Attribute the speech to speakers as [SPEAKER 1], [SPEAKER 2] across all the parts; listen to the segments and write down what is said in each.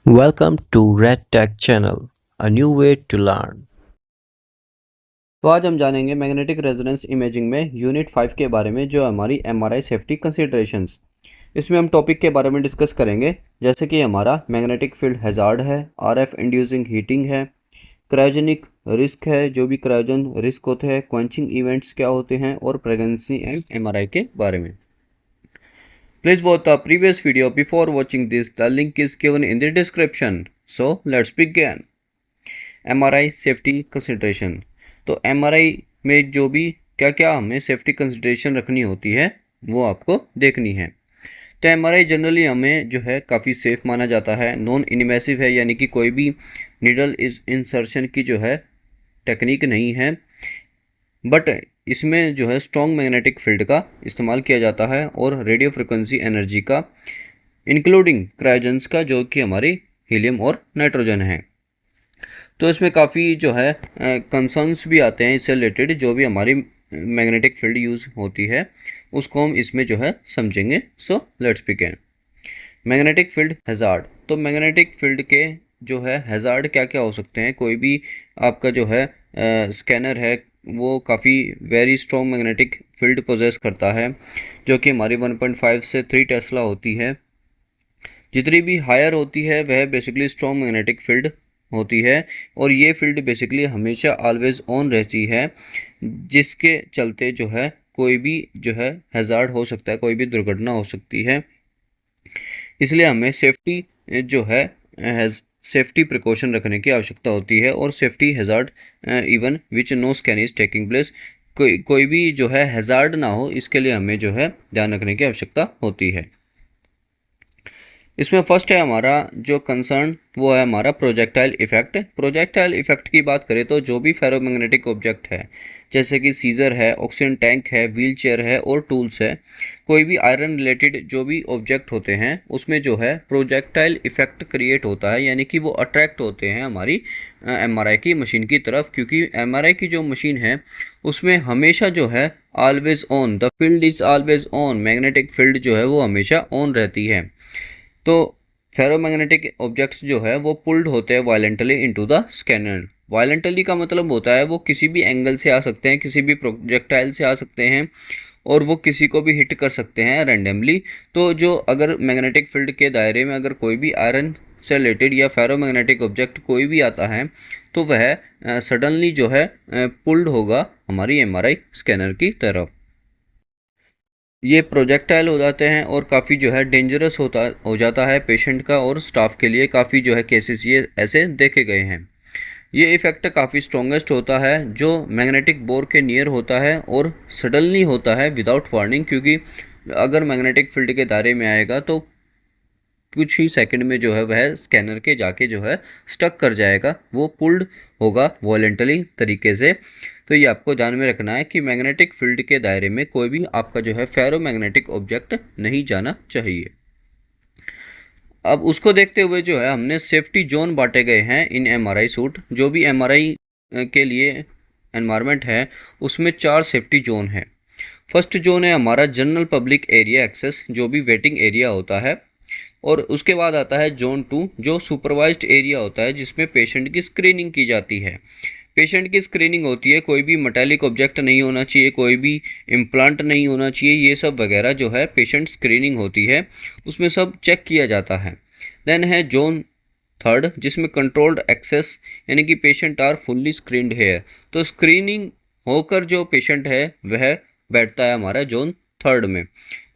[SPEAKER 1] Welcome to Red Tech Channel, a new way to learn.
[SPEAKER 2] तो आज हम जानेंगे मैग्नेटिक रेजोनेंस इमेजिंग में यूनिट 5 के बारे में जो हमारी एमआरआई सेफ्टी कंसीडरेशंस। इसमें हम टॉपिक के बारे में डिस्कस करेंगे जैसे कि हमारा मैग्नेटिक फील्ड हैजार्ड है, आरएफ इंड्यूसिंग हीटिंग है, क्रायोजेनिक रिस्क है, जो भी क्रायोजन रिस्क होते हैं, क्वेंचिंग इवेंट्स क्या होते हैं और प्रेगनेंसी एंड एमआरआई के बारे में। Please watch the previous video before watching this. The link is given in the description. So let's begin. MRI safety consideration. तो एमआरआई में जो भी क्या क्या हमें सेफ्टी कंसिडरेशन रखनी होती है वो आपको देखनी है। तो एमआरआई जनरली हमें जो है काफ़ी सेफ माना जाता है, नॉन इन्वेसिव है, यानी कि कोई भी निडल इस इंसर्शन की जो है टेक्निक नहीं है, बट इसमें जो है स्ट्रॉन्ग मैग्नेटिक फील्ड का इस्तेमाल किया जाता है और रेडियो फ्रिक्वेंसी एनर्जी का, इंक्लूडिंग क्रायोजेंस का, जो कि हमारी हीलियम और नाइट्रोजन है। तो इसमें काफ़ी जो है कंसर्न्स भी आते हैं इससे रिलेटेड, जो भी हमारी मैग्नेटिक फील्ड यूज़ होती है उसको हम इसमें जो है समझेंगे। So let's begin. Magnetic field hazard. तो मैग्नेटिक फील्ड के जो है हैजार्ड क्या क्या हो सकते हैं। कोई भी आपका जो है स्कैनर है वो काफ़ी very strong magnetic field possess करता है, जो कि हमारी 1.5 से 3 टेस्ला होती है। जितनी भी हायर होती है वह बेसिकली स्ट्रॉन्ग मैग्नेटिक फील्ड होती है, और ये फील्ड बेसिकली हमेशा ऑलवेज ऑन रहती है, जिसके चलते जो है कोई भी जो है हैजार्ड हो सकता है, कोई भी दुर्घटना हो सकती है। इसलिए हमें सेफ्टी जो है सेफ्टी प्रिकॉशन रखने की आवश्यकता होती है, और safety hazard even which no scan is taking place, कोई भी जो है हैजार्ड ना हो, इसके लिए हमें जो है ध्यान रखने की आवश्यकता होती है। इसमें फर्स्ट है हमारा जो कंसर्न, वो है हमारा प्रोजेक्टाइल इफेक्ट। प्रोजेक्टाइल इफेक्ट की बात करें तो जो भी फेरोमैग्नेटिक ऑब्जेक्ट है, जैसे कि सीजर है, ऑक्सीजन टैंक है, व्हील चेयर है और टूल्स है, कोई भी आयरन रिलेटेड जो भी ऑब्जेक्ट होते हैं उसमें जो है प्रोजेक्टाइल इफेक्ट क्रिएट होता है, यानी कि वो अट्रैक्ट होते हैं हमारी एमआरआई की मशीन की तरफ, क्योंकि एमआरआई की जो मशीन है उसमें हमेशा जो है always on, the field is always on, magnetic field जो है वो हमेशा ऑन रहती है। तो फेरोमैग्नेटिक ऑब्जेक्ट्स जो है वो पुल्ड होते हैं violently into the scanner. Violently का मतलब होता है वो किसी भी एंगल से आ सकते हैं, किसी भी प्रोजेक्टाइल से आ सकते हैं, और वो किसी को भी हिट कर सकते हैं रैंडमली। तो जो अगर मैग्नेटिक फील्ड के दायरे में अगर कोई भी आयरन से रिलेटेड या फेरोमैग्नेटिक ऑब्जेक्ट कोई भी आता है तो वह सडनली जो है पुल्ड होगा हमारी एमआरआई स्कैनर की तरफ। ये प्रोजेक्टाइल हो जाते हैं और काफ़ी जो है डेंजरस हो जाता है पेशेंट का और स्टाफ के लिए। काफ़ी जो है केसेस ये ऐसे देखे गए हैं। ये इफ़ेक्ट काफ़ी स्ट्रॉन्गेस्ट होता है जो मैग्नेटिक बोर के नियर होता है और सडनली होता है विदाउट वार्निंग, क्योंकि अगर मैग्नेटिक फील्ड के दायरे में आएगा तो कुछ ही सेकंड में जो है वह स्कैनर के जाके जो है स्टक कर जाएगा, वो पुल्ड होगा वॉलेंटरी तरीके से। तो ये आपको ध्यान में रखना है कि मैग्नेटिक फील्ड के दायरे में कोई भी आपका जो है फेरोमैग्नेटिक ऑब्जेक्ट नहीं जाना चाहिए। अब उसको देखते हुए जो है हमने सेफ्टी जोन बांटे गए हैं इन एमआरआई सूट। जो भी एमआरआई के लिए एनवायरनमेंट है उसमें 4 सेफ्टी जोन है। फर्स्ट जोन है हमारा जनरल पब्लिक एरिया एक्सेस, जो भी वेटिंग एरिया होता है, और उसके बाद आता है जोन 2 जो सुपरवाइज्ड एरिया होता है, जिसमें पेशेंट की स्क्रीनिंग की जाती है। पेशेंट की स्क्रीनिंग होती है, कोई भी मेटालिक ऑब्जेक्ट नहीं होना चाहिए, कोई भी इम्प्लांट नहीं होना चाहिए, ये सब वगैरह जो है पेशेंट स्क्रीनिंग होती है, उसमें सब चेक किया जाता है। देन है जोन 3 जिसमें कंट्रोल्ड एक्सेस, यानी कि पेशेंट आर फुल्ली स्क्रीन्ड है। तो स्क्रीनिंग होकर जो पेशेंट है वह बैठता है हमारा जोन 3 में।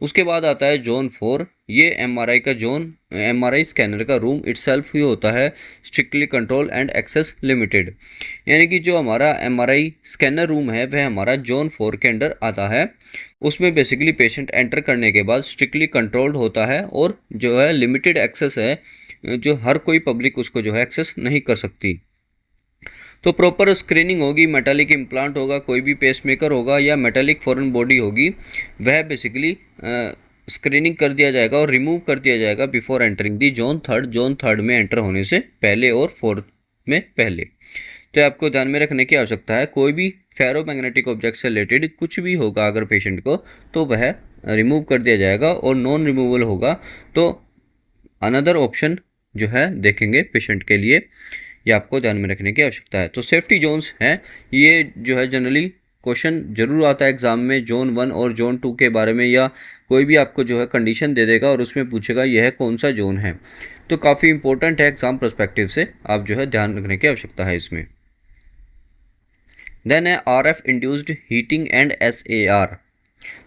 [SPEAKER 2] उसके बाद आता है जोन 4, ये एमआरआई का जोन, एमआरआई स्कैनर का रूम इटसेल्फ ही होता है, strictly control and access limited, यानी कि जो हमारा एमआरआई स्कैनर रूम है वह हमारा जोन 4 के अंडर आता है। उसमें बेसिकली पेशेंट एंटर करने के बाद स्ट्रिक्टली कंट्रोल्ड होता है, और जो है लिमिटेड एक्सेस है, जो हर कोई पब्लिक उसको जो है एक्सेस नहीं कर सकती। तो प्रॉपर स्क्रीनिंग होगी, मेटालिक इम्प्लांट होगा, कोई भी पेसमेकर होगा या मेटालिक फॉरेन बॉडी होगी, वह बेसिकली स्क्रीनिंग कर दिया जाएगा और रिमूव कर दिया जाएगा बिफोर एंटरिंग दी जोन थर्ड में एंटर होने से पहले और 4th में पहले। तो आपको ध्यान में रखने की आवश्यकता है, कोई भी फेरोमैग्नेटिक ऑब्जेक्ट से रिलेटेड कुछ भी होगा अगर पेशेंट को, तो वह रिमूव कर दिया जाएगा, और नॉन रिमूवल होगा तो अनदर ऑप्शन जो है देखेंगे पेशेंट के लिए, ये आपको ध्यान में रखने की आवश्यकता है। तो सेफ्टी जोन्स हैं, ये जो है जनरली क्वेश्चन जरूर आता है एग्जाम में जोन 1 और जोन 2 के बारे में, या कोई भी आपको जो है कंडीशन दे देगा और उसमें पूछेगा यह कौन सा जोन है। तो काफ़ी इंपॉर्टेंट है एग्जाम पर्सपेक्टिव से, आप जो है ध्यान रखने की आवश्यकता है इसमें। देन है RF induced heating and SAR।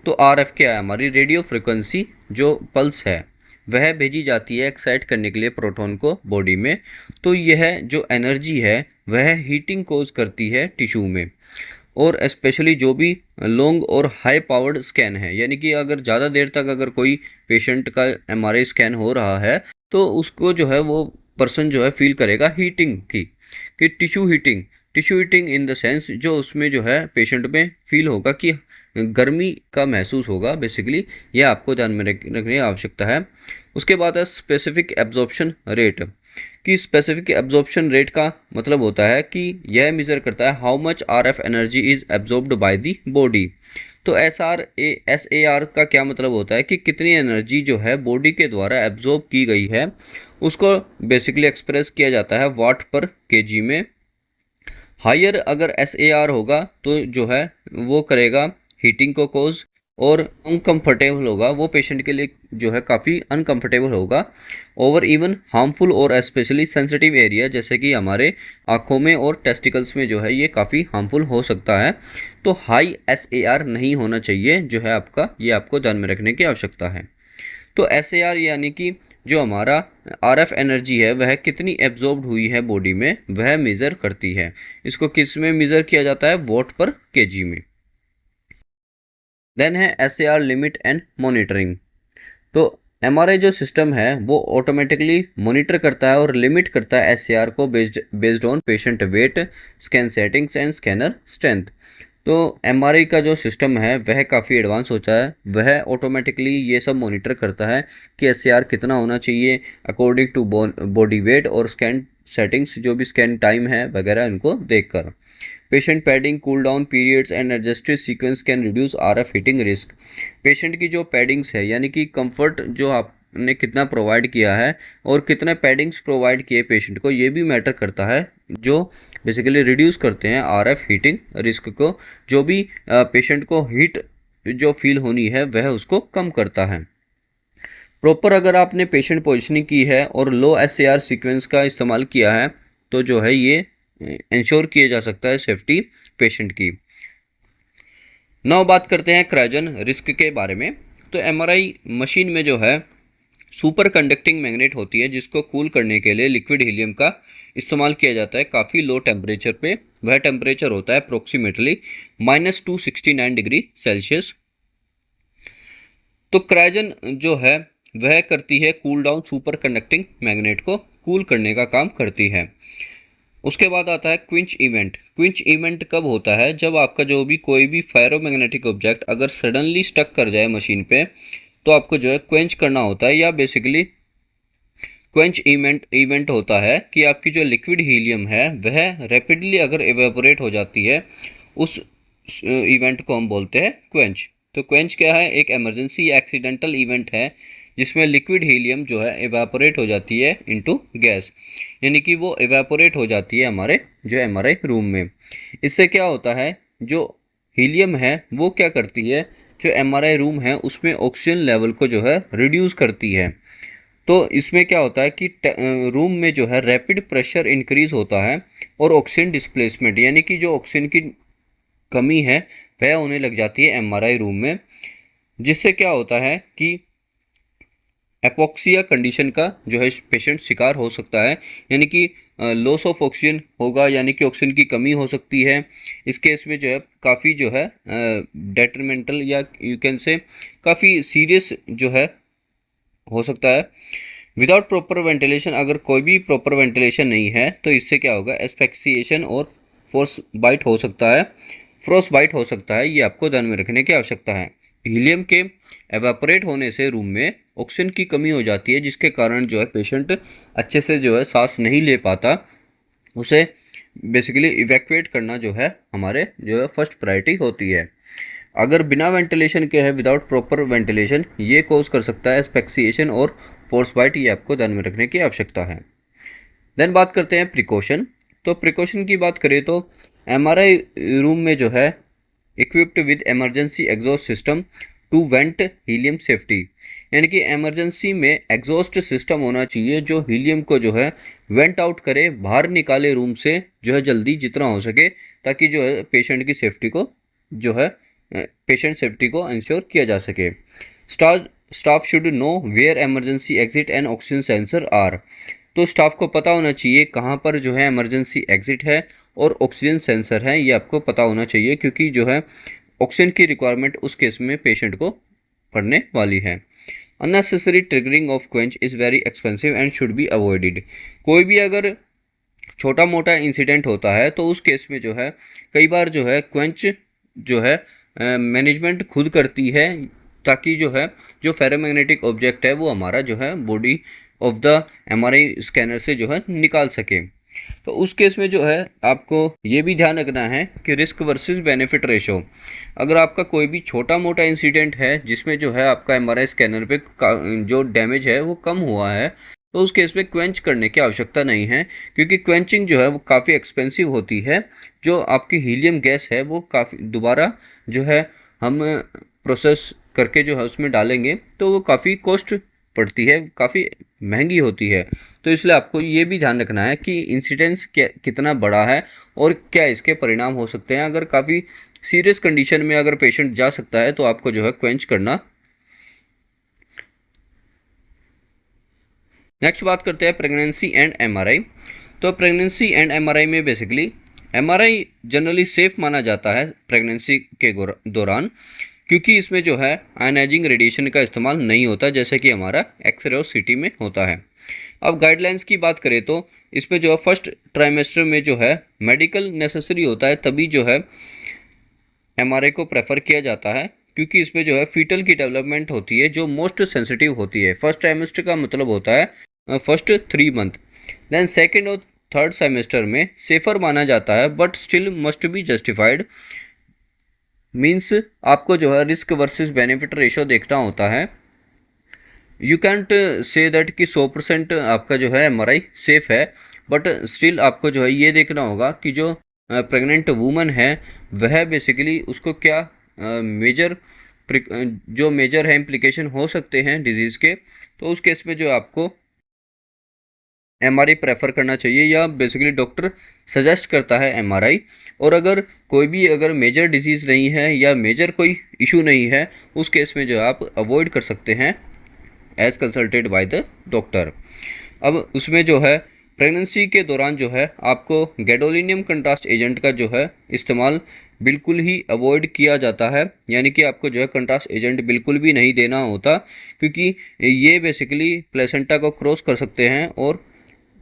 [SPEAKER 2] तो RF क्या है, हमारी रेडियो फ्रिक्वेंसी जो पल्स है वह भेजी जाती है एक्साइट करने के लिए प्रोटॉन को बॉडी में। तो यह जो एनर्जी है वह हीटिंग कोज करती है टिश्यू में, और स्पेशली जो भी लॉन्ग और हाई पावर्ड स्कैन है, यानी कि अगर ज़्यादा देर तक अगर कोई पेशेंट का MRI स्कैन हो रहा है तो उसको जो है वो पर्सन जो है फील करेगा हीटिंग की, कि tissue heating in the sense जो उसमें जो है पेशेंट में फील होगा कि गर्मी का महसूस होगा बेसिकली, यह आपको ध्यान में रखने की आवश्यकता है। उसके बाद है स्पेसिफिक एब्जॉर्प्शन रेट, कि स्पेसिफिक एब्जॉर्प्शन रेट का मतलब होता है कि यह मेजर करता है how much RF energy is absorbed by the body. तो SAR का क्या मतलब होता है कि कितनी एनर्जी जो है बॉडी के द्वारा एब्जॉर्ब की गई है, उसको बेसिकली एक्सप्रेस किया जाता है वाट पर केजी में। हायर अगर SAR होगा तो जो है वो करेगा हीटिंग को कोज, और अनकंफर्टेबल होगा वो पेशेंट के लिए जो है काफ़ी अनकंफर्टेबल होगा। ओवर इवन हार्मफुल और स्पेशली सेंसिटिव एरिया जैसे कि हमारे आँखों में और टेस्टिकल्स में जो है ये काफ़ी हार्मफुल हो सकता है। तो हाई SAR नहीं होना चाहिए जो है आपका, ये आपको ध्यान में रखने की आवश्यकता है। तो SAR यानी कि जो हमारा RF एनर्जी है वह कितनी एब्जॉर्ब्ड हुई है बॉडी में वह मेज़र करती है। इसको किस में मेज़र किया जाता है, वॉट पर केजी में। देन है SAR लिमिट एंड मॉनिटरिंग। तो MRI जो सिस्टम है वो ऑटोमेटिकली मॉनिटर करता है और लिमिट करता है SAR को based on patient weight, scan settings and scanner strength. तो MRI का जो सिस्टम है वह काफ़ी एडवांस होता है, वह ऑटोमेटिकली ये सब मॉनिटर करता है कि SAR कितना होना चाहिए अकॉर्डिंग टू बॉडी वेट और स्कैन सेटिंग्स, जो भी स्कैन टाइम है वगैरह इनको देखकर। Patient padding, cool down periods and adjusted sequence can reduce RF heating risk. Patient की जो पैडिंग्स है यानी कि कंफर्ट जो आपने कितना प्रोवाइड किया है और कितने पैडिंग्स प्रोवाइड किए पेशेंट को, ये भी मैटर करता है, जो बेसिकली रिड्यूस करते हैं RF हीटिंग रिस्क को। जो भी पेशेंट को हीट जो फील होनी है वह उसको कम करता है। प्रॉपर अगर आपने पेशेंट पोजिशनिंग की है और लो SAR सीक्वेंस का इस्तेमाल किया है तो जो है ये इंश्योर किया जा सकता है सेफ्टी पेशेंट की। नाउ बात करते हैं क्रायोजन रिस्क के बारे में। तो MRI मशीन में जो है सुपर कंडक्टिंग मैग्नेट होती है जिसको कूल करने के लिए लिक्विड हीलियम का इस्तेमाल किया जाता है काफ़ी लो टेम्परेचर पे। वह टेम्परेचर होता है अप्रोक्सीमेटली -269 डिग्री सेल्सियस। तो क्रायोजन जो है वह करती है cool down super conducting magnet को कूल करने का काम करती है। उसके बाद आता है क्विंच इवेंट। क्विंच इवेंट कब होता है, जब आपका जो भी कोई भी फेरोमैग्नेटिक ऑब्जेक्ट अगर सडनली स्टक कर जाए मशीन पे तो आपको जो है क्वेंच करना होता है, या बेसिकली क्वेंच इवेंट होता है कि आपकी जो लिक्विड हीलियम है वह रैपिडली अगर इवेपोरेट हो जाती है, उस इवेंट को हम बोलते हैं क्वेंच। तो क्वेंच क्या है, एक इमरजेंसी या एक्सीडेंटल इवेंट है जिसमें लिक्विड हीलियम जो है इवेपोरेट हो जाती है इनटू गैस, यानी कि वो इवेपोरेट हो जाती है हमारे जो MRI रूम में। इससे क्या होता है, जो हीलियम है वो क्या करती है, जो MRI रूम है उसमें ऑक्सीजन लेवल को जो है रिड्यूस करती है। तो इसमें क्या होता है कि रूम में जो है रैपिड प्रेशर इंक्रीज होता है और ऑक्सीजन डिस्प्लेसमेंट यानी कि जो ऑक्सीजन की कमी है वह होने लग जाती है MRI रूम में, जिससे क्या होता है कि एपोक्सिया कंडीशन का जो है पेशेंट शिकार हो सकता है, यानी कि लॉस ऑफ ऑक्सीजन होगा, यानी कि ऑक्सीजन की कमी हो सकती है। इस केस में जो है काफ़ी जो है डेट्रीमेंटल या यू कैन से काफ़ी सीरियस जो है हो सकता है। विदाउट प्रॉपर वेंटिलेशन, अगर कोई भी प्रॉपर वेंटिलेशन नहीं है तो इससे क्या होगा, एस्फिक्सिएशन और फ्रोस्ट हो सकता है, फ्रोस्ट बाइट हो सकता है, ये आपको ध्यान में रखने की आवश्यकता है। हीलियम के एवापोरेट होने से रूम में ऑक्सीजन की कमी हो जाती है, जिसके कारण जो है पेशेंट अच्छे से जो है सांस नहीं ले पाता, उसे बेसिकली इवैक्यूएट करना जो है हमारे जो है फर्स्ट प्रायोरिटी होती है। अगर बिना वेंटिलेशन के है, विदाउट प्रॉपर वेंटिलेशन, ये कॉज कर सकता है एस्फिक्सिएशन और फोर्स बाइट, ये आपको ध्यान में रखने की आवश्यकता है। देन बात करते हैं प्रिकॉशन। तो प्रिकॉशन की बात करें तो एमआरआई रूम में जो है equipped with emergency exhaust system to vent helium safety, यानी कि इमरजेंसी में एग्जॉस्ट सिस्टम होना चाहिए जो हीलियम को जो है वेंट आउट करे, बाहर निकाले रूम से जो है जल्दी जितना हो सके, ताकि जो है पेशेंट की सेफ्टी को जो है पेशेंट सेफ्टी को इंश्योर किया जा सके। Staff should know where emergency exit and oxygen sensor are. तो स्टाफ को पता होना चाहिए कहाँ पर जो है इमरजेंसी एग्जिट है और ऑक्सीजन सेंसर है, ये आपको पता होना चाहिए, क्योंकि जो है ऑक्सीजन की रिक्वायरमेंट उस केस में पेशेंट को पड़ने वाली है। Unnecessary triggering of quench is very expensive and should be avoided. कोई भी अगर छोटा मोटा इंसिडेंट होता है तो उस केस में जो है कई बार जो है क्वेंच जो है मैनेजमेंट खुद करती है, ताकि जो है जो फेरोमैग्नेटिक ऑब्जेक्ट है वो हमारा जो है body of the MRI scanner से जो है निकाल सके। तो उस केस में जो है आपको ये भी ध्यान रखना है कि रिस्क वर्सेस बेनिफिट रेशो। अगर आपका कोई भी छोटा मोटा इंसिडेंट है जिसमें जो है आपका एमआरआई स्कैनर पे जो डैमेज है वो कम हुआ है, तो उस केस में क्वेंच करने की आवश्यकता नहीं है, क्योंकि क्वेंचिंग जो है वो काफ़ी एक्सपेंसिव होती है। जो आपकी हीलियम गैस है वो काफ़ी दोबारा जो है हम प्रोसेस करके जो है उसमें डालेंगे तो वो काफ़ी कॉस्ट पड़ती है, काफ़ी महंगी होती है। तो इसलिए आपको ये भी ध्यान रखना है कि इंसिडेंस कितना बड़ा है और क्या इसके परिणाम हो सकते हैं। अगर काफ़ी सीरियस कंडीशन में अगर पेशेंट जा सकता है तो आपको जो है क्वेंच करना। नेक्स्ट बात करते हैं प्रेगनेंसी एंड एमआरआई। तो प्रेगनेंसी एंड एमआरआई में बेसिकली एमआरआई जनरली सेफ माना जाता है प्रेगनेंसी के दौरान, क्योंकि इसमें जो है आयनाइजिंग रेडिएशन का इस्तेमाल नहीं होता जैसे कि हमारा एक्सरे और सीटी में होता है। अब गाइडलाइंस की बात करें तो इसमें जो है फर्स्ट ट्राइमेस्टर में जो है मेडिकल नेसेसरी होता है, तभी जो है एमआरआई को प्रेफर किया जाता है, क्योंकि इसमें जो है फीटल की डेवलपमेंट होती है जो मोस्ट सेंसिटिव होती है। फर्स्ट ट्राइमेस्टर का मतलब होता है फर्स्ट 3 मंथ। देन सेकेंड और थर्ड सेमेस्टर में सेफर माना जाता है but still must be justified, means आपको जो है रिस्क वर्सेस बेनिफिट रेशो देखना होता है। यू कैंट से दैट कि 100% आपका जो है एमआरआई सेफ है, बट स्टिल आपको जो है ये देखना होगा कि जो प्रेग्नेंट वूमन है वह बेसिकली उसको क्या मेजर जो मेजर है इम्प्लीकेशन हो सकते हैं डिजीज़ के, तो उस केस में जो आपको एमआरआई प्रेफर करना चाहिए या बेसिकली डॉक्टर सजेस्ट करता है एमआरआई। और अगर कोई भी अगर मेजर डिजीज़ नहीं है या मेजर कोई इशू नहीं है, उस केस में जो आप अवॉइड कर सकते हैं as consulted by the doctor. अब उसमें जो है प्रेगनेंसी के दौरान जो है आपको गैडोलिनियम कंट्रास्ट एजेंट का जो है इस्तेमाल बिल्कुल ही अवॉइड किया जाता है, यानी कि आपको जो है कंट्रास्ट एजेंट बिल्कुल भी नहीं देना होता, क्योंकि ये बेसिकली प्लेसेंटा को क्रॉस कर सकते हैं और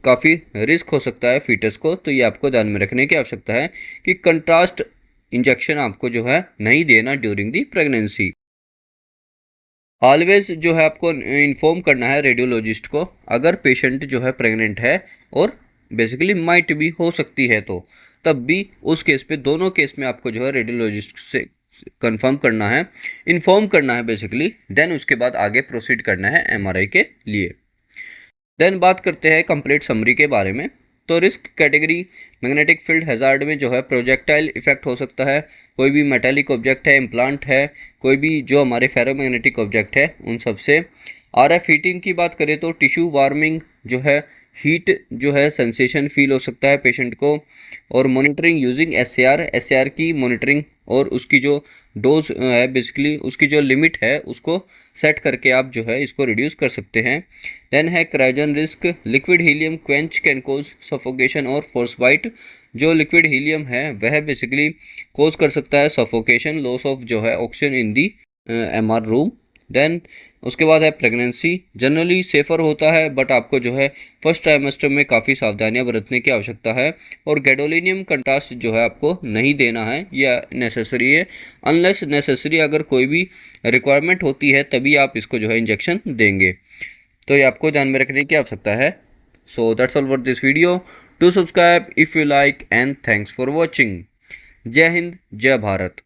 [SPEAKER 2] काफ़ी रिस्क हो सकता है फीटस को। तो ये आपको ध्यान में रखने की आवश्यकता है कि कंट्रास्ट इंजेक्शन आपको जो है नहीं देना ड्यूरिंग दी प्रेगनेंसी। ऑलवेज जो है आपको इन्फॉर्म करना है रेडियोलॉजिस्ट को अगर पेशेंट जो है प्रेग्नेंट है और बेसिकली माइट भी हो सकती है, तो तब भी उस केस पे दोनों केस में आपको जो है रेडियोलॉजिस्ट से कंफर्म करना है, इन्फॉर्म करना है बेसिकली। देन उसके बाद आगे प्रोसीड करना है एमआरआई के लिए। देन बात करते हैं कंप्लीट समरी के बारे में। तो risk category magnetic field hazard में जो है प्रोजेक्टाइल इफेक्ट हो सकता है, कोई भी मेटालिक ऑब्जेक्ट है, इम्प्लांट है, कोई भी जो हमारे फेरोमैग्नेटिक ऑब्जेक्ट है उन सब से। आरएफ हीटिंग की बात करें तो टिश्यू वार्मिंग जो है हीट जो है सेंसेशन फील हो सकता है पेशेंट को। और मॉनिटरिंग यूजिंग एसएआर की मॉनिटरिंग और उसकी जो डोज है बेसिकली उसकी जो लिमिट है उसको सेट करके आप जो है इसको रिड्यूस कर सकते हैं। देन है cryogen risk, liquid helium quench can cause suffocation और फोर्स बाइट। जो लिक्विड हीलियम है वह बेसिकली कोज कर सकता है सफोकेशन, लॉस ऑफ जो है oxygen in the MR room. Then उसके बाद है प्रेगनेंसी, जनरली सेफ़र होता है बट आपको जो है फर्स्ट ट्राइमेस्टर में काफ़ी सावधानियां बरतने की आवश्यकता है। और गैडोलिनियम कंट्रास्ट जो है आपको नहीं देना है या नेसेसरी है, अनलेस नेसेसरी अगर कोई भी रिक्वायरमेंट होती है तभी आप इसको जो है इंजेक्शन देंगे। तो ये आपको ध्यान में रखने की आवश्यकता है। So that's all for this video. Do subscribe if you like and thanks for watching. जय हिंद, जय भारत।